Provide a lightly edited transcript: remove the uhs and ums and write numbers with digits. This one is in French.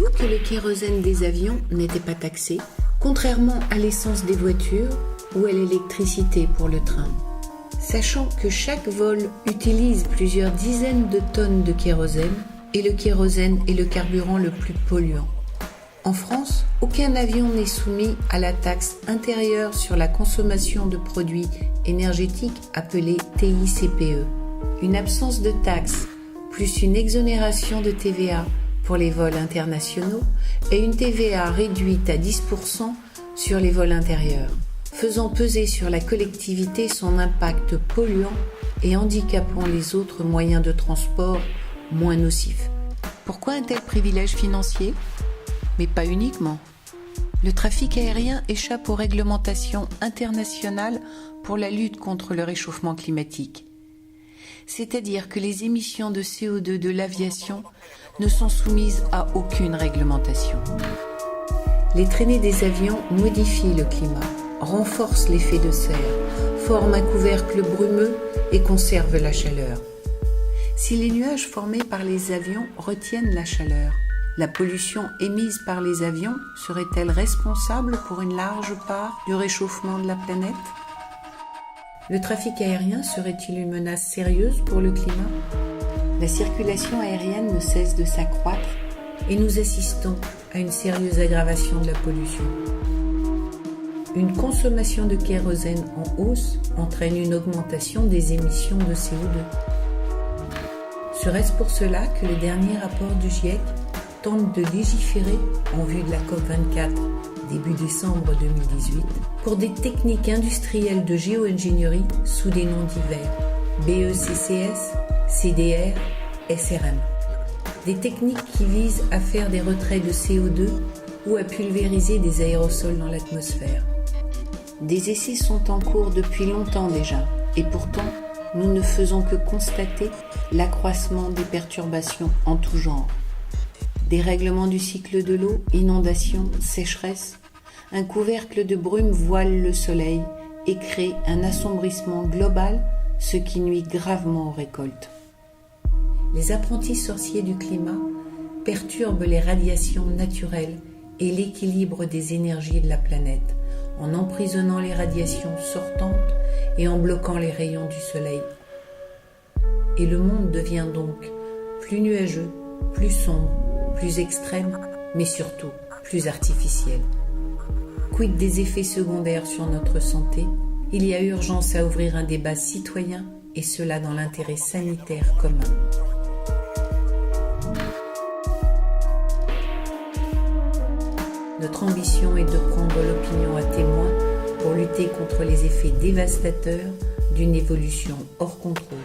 Saviez-vous que le kérosène des avions n'était pas taxé, contrairement à l'essence des voitures ou à l'électricité pour le train? Sachant que chaque vol utilise plusieurs dizaines de tonnes de kérosène, et le kérosène est le carburant le plus polluant. En France, aucun avion n'est soumis à la taxe intérieure sur la consommation de produits énergétiques appelée TICPE. Une absence de taxe plus une exonération de TVA pour les vols internationaux et une TVA réduite à 10% sur les vols intérieurs, faisant peser sur la collectivité son impact polluant et handicapant les autres moyens de transport moins nocifs. Pourquoi un tel privilège financier ? Mais pas uniquement. Le trafic aérien échappe aux réglementations internationales pour la lutte contre le réchauffement climatique. C'est-à-dire que les émissions de CO2 de l'aviation ne sont soumises à aucune réglementation. Les traînées des avions modifient le climat, renforcent l'effet de serre, forment un couvercle brumeux et conservent la chaleur. Si les nuages formés par les avions retiennent la chaleur, la pollution émise par les avions serait-elle responsable pour une large part du réchauffement de la planète ? Le trafic aérien serait-il une menace sérieuse pour le climat ? La circulation aérienne ne cesse de s'accroître et nous assistons à une sérieuse aggravation de la pollution. Une consommation de kérosène en hausse entraîne une augmentation des émissions de CO2. Serait-ce pour cela que le dernier rapport du GIEC tente de légiférer en vue de la COP24 début décembre 2018 pour des techniques industrielles de géo-ingénierie sous des noms divers BECCS, CDR, SRM. Des techniques qui visent à faire des retraits de CO2 ou à pulvériser des aérosols dans l'atmosphère. Des essais sont en cours depuis longtemps déjà et pourtant nous ne faisons que constater l'accroissement des perturbations en tout genre. Dérèglement du cycle de l'eau, inondations, sécheresse, un couvercle de brume voile le soleil et crée un assombrissement global, ce qui nuit gravement aux récoltes. Les apprentis sorciers du climat perturbent les radiations naturelles et l'équilibre des énergies de la planète, en emprisonnant les radiations sortantes et en bloquant les rayons du soleil. Et le monde devient donc plus nuageux, plus sombre, plus extrême, mais surtout plus artificiel. Quid des effets secondaires sur notre santé ? Il y a urgence à ouvrir un débat citoyen, et cela dans l'intérêt sanitaire commun. Notre ambition est de prendre l'opinion à témoin pour lutter contre les effets dévastateurs d'une évolution hors contrôle.